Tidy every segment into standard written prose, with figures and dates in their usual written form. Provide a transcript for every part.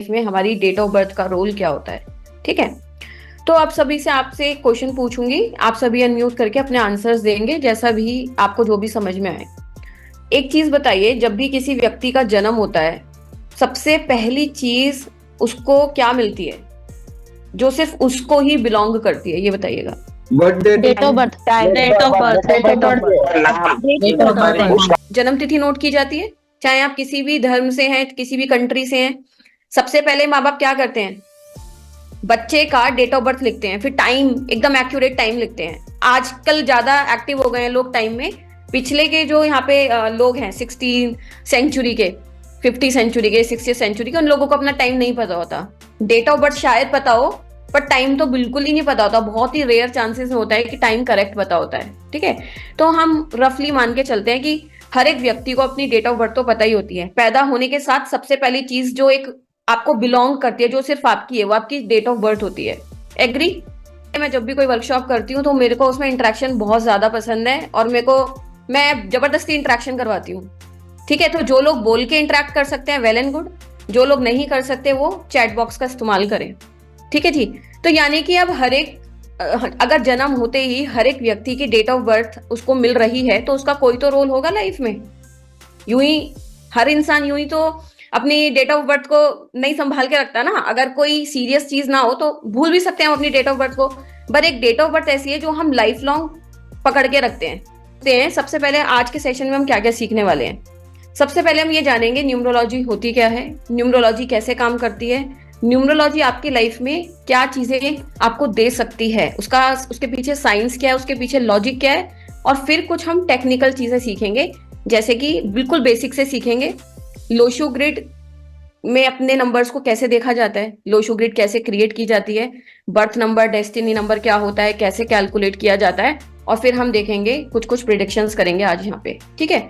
में हमारी date of birth का रोल क्या होता है। ठीक है, तो आप सभी से आपसे क्वेश्चन पूछूंगी, आप सभी अनम्यूट करके अपने आंसर्स देंगे जैसा भी आपको जो भी समझ में आए। एक चीज बताइए, जब भी किसी व्यक्ति का जन्म होता है सबसे पहली चीज उसको क्या मिलती है जो सिर्फ उसको ही बिलोंग करती है, ये बताइएगा। Birthday, date of birth, date of birth, date of birth. जन्म तिथि नोट की जाती है, चाहे आप किसी भी धर्म से हैं, किसी भी कंट्री से हैं। सबसे पहले माँ बाप क्या करते हैं, बच्चे का डेट ऑफ बर्थ लिखते हैं, फिर टाइम, एकदम एक्यूरेट टाइम लिखते हैं। आजकल ज्यादा एक्टिव हो गए हैं लोग टाइम में। पिछले के जो यहाँ पे लोग हैं 16 सेंचुरी के, 50 सेंचुरी के, 60 सेंचुरी के, उन लोगों को अपना टाइम नहीं पता होता। डेट ऑफ बर्थ शायद पता हो पर टाइम तो बिल्कुल ही नहीं पता होता। बहुत ही रेयर चांसेस में होता है कि टाइम करेक्ट पता होता है। ठीक है, तो हम रफली मान के चलते हैं कि हर एक व्यक्ति को अपनी डेट ऑफ बर्थ तो पता ही होती है। पैदा होने के साथ सबसे पहली चीज जो एक आपको बिलोंग करती है, जो सिर्फ आपकी है, वो आपकी डेट ऑफ बर्थ होती है। एग्री? मैं जब भी कोई वर्कशॉप करती हूँ तो मेरे को उसमें इंटरेक्शन बहुत ज्यादा पसंद है और मैं जबरदस्ती इंटरेक्शन करवाती हूँ। ठीक है, तो जो लोग बोल के इंटरेक्ट कर सकते हैं वेल एंड गुड, जो लोग नहीं कर सकते वो चैट बॉक्स का इस्तेमाल करें। ठीक है जी, तो यानी कि अब अगर जन्म होते ही हर एक व्यक्ति की डेट ऑफ बर्थ उसको मिल रही है तो उसका कोई तो रोल होगा लाइफ में। यूं ही हर इंसान यूं ही तो अपनी डेट ऑफ बर्थ को नहीं संभाल के रखता ना। अगर कोई सीरियस चीज ना हो तो भूल भी सकते हैं हम अपनी डेट ऑफ बर्थ को, पर एक डेट ऑफ बर्थ ऐसी है जो हम लाइफ लॉन्ग पकड़ के रखते हैं। सबसे पहले आज के सेशन में हम क्या क्या सीखने वाले हैं। सबसे पहले हम ये जानेंगे न्यूमरोलॉजी होती क्या है, न्यूमरोलॉजी कैसे काम करती है, न्यूमरोलॉजी आपकी लाइफ में क्या चीजें आपको दे सकती है, उसके पीछे साइंस क्या है, उसके पीछे लॉजिक क्या है, और फिर कुछ हम टेक्निकल चीजें सीखेंगे। जैसे कि बिल्कुल बेसिक से सीखेंगे लोशो ग्रिड में अपने नंबर्स को कैसे देखा जाता है, लोशो ग्रिड कैसे क्रिएट की जाती है, बर्थ नंबर, डेस्टिनी नंबर क्या होता है, कैसे कैलकुलेट किया जाता है, और फिर हम देखेंगे कुछ प्रिडिक्शंस करेंगे आज यहाँ पे। ठीक है,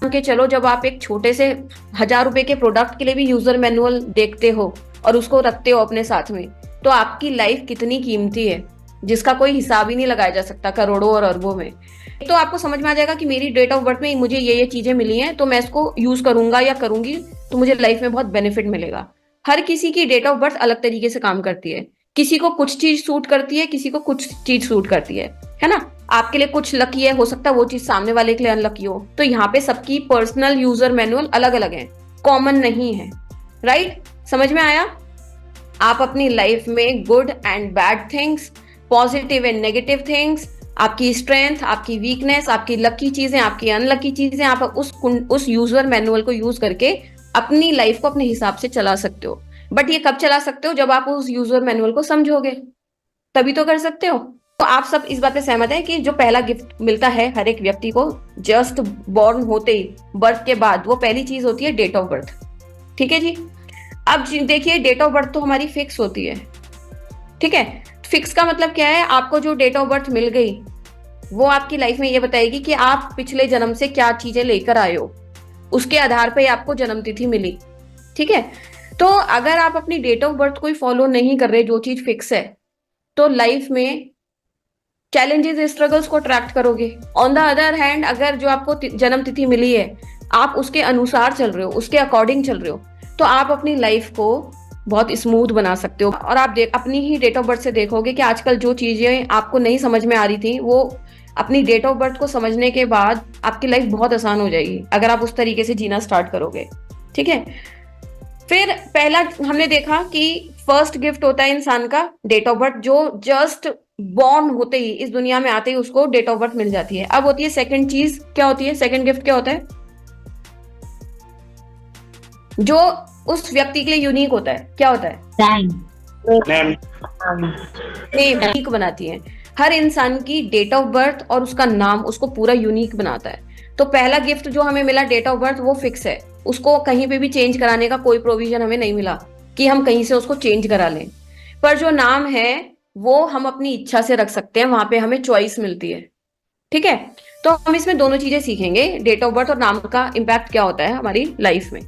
कि चलो जब आप एक छोटे से 1000 रुपए के प्रोडक्ट के लिए भी यूजर मैनुअल देखते हो और उसको रखते हो अपने साथ में, तो आपकी लाइफ कितनी कीमती है जिसका कोई हिसाब ही नहीं लगाया जा सकता, करोड़ों और अरबों में। तो आपको समझ में आ जाएगा कि मेरी डेट ऑफ बर्थ में मुझे ये चीजें मिली हैं तो मैं इसको यूज करूंगा या करूंगी तो मुझे लाइफ में बहुत बेनिफिट मिलेगा। हर किसी की डेट ऑफ बर्थ अलग तरीके से काम करती है। किसी को कुछ चीज सूट करती है, किसी को कुछ चीज सूट करती है ना। आपके लिए कुछ लकी है, हो सकता है वो चीज सामने वाले के लिए अनलकी हो। तो यहाँ पे सबकी पर्सनल यूजर मैनुअल अलग अलग है, कॉमन नहीं है। राइट, समझ में आया? आप अपनी लाइफ में good and bad things, positive and negative things, आपकी स्ट्रेंथ, आपकी वीकनेस, आपकी लकी चीजें, आपकी अनलकी चीजें, आप उस यूजर मैनुअल को यूज करके अपनी लाइफ को अपने हिसाब से चला सकते हो। बट ये कब चला सकते हो? जब आप उस यूजर मैनुअल को समझोगे, तभी तो कर सकते हो। तो आप सब इस बात पे सहमत है कि जो पहला गिफ्ट मिलता है हर एक व्यक्ति को जस्ट बॉर्न होते ही, बर्थ के बाद, वो पहली चीज होती है डेट ऑफ बर्थ। ठीक है जी, अब देखिए डेट ऑफ बर्थ तो हमारी फिक्स होती है। ठीक है, फिक्स का मतलब क्या है? आपको जो डेट ऑफ बर्थ मिल गई वो आपकी लाइफ में ये बताएगी कि आप पिछले जन्म से क्या चीजें लेकर आए हो, उसके आधार पर आपको जन्म तिथि मिली। ठीक है, तो अगर आप अपनी डेट ऑफ बर्थ को फॉलो नहीं कर रहे, जो चीज फिक्स है, तो लाइफ में चैलेंजेस, स्ट्रगल्स को अट्रैक्ट करोगे। ऑन द अदर हैंड, अगर जो आपको जन्म तिथि मिली है आप उसके अनुसार चल रहे हो, उसके अकॉर्डिंग चल रहे हो, तो आप अपनी लाइफ को बहुत स्मूथ बना सकते हो। और आप अपनी ही डेट ऑफ बर्थ से देखोगे कि आजकल जो चीजें आपको नहीं समझ में आ रही थी, वो अपनी डेट ऑफ बर्थ को समझने के बाद आपकी लाइफ बहुत आसान हो जाएगी अगर आप उस तरीके से जीना स्टार्ट करोगे। ठीक है, फिर पहला हमने देखा कि फर्स्ट गिफ्ट होता है इंसान का डेट ऑफ बर्थ, जो जस्ट बॉर्न होते ही, इस दुनिया में आते ही उसको डेट ऑफ बर्थ मिल जाती है। अब होती है सेकंड चीज, क्या होती है सेकंड गिफ्ट? क्या होता है? जो उस व्यक्ति के लिए यूनिक होता है। क्या होता है? नेम यूनिक बनाती है। हर इंसान की डेट ऑफ बर्थ और उसका नाम उसको पूरा यूनिक बनाता है। तो पहला गिफ्ट जो हमें मिला डेट ऑफ बर्थ, वो फिक्स है, उसको कहीं पे भी चेंज कराने का कोई प्रोविजन हमें नहीं मिला कि हम कहीं से उसको चेंज करा लें। पर जो नाम है वो हम अपनी इच्छा से रख सकते हैं, वहां पे हमें चॉइस मिलती है। ठीक है, तो हम इसमें दोनों चीजें सीखेंगे, डेट ऑफ बर्थ और नाम का इम्पैक्ट क्या होता है हमारी लाइफ में।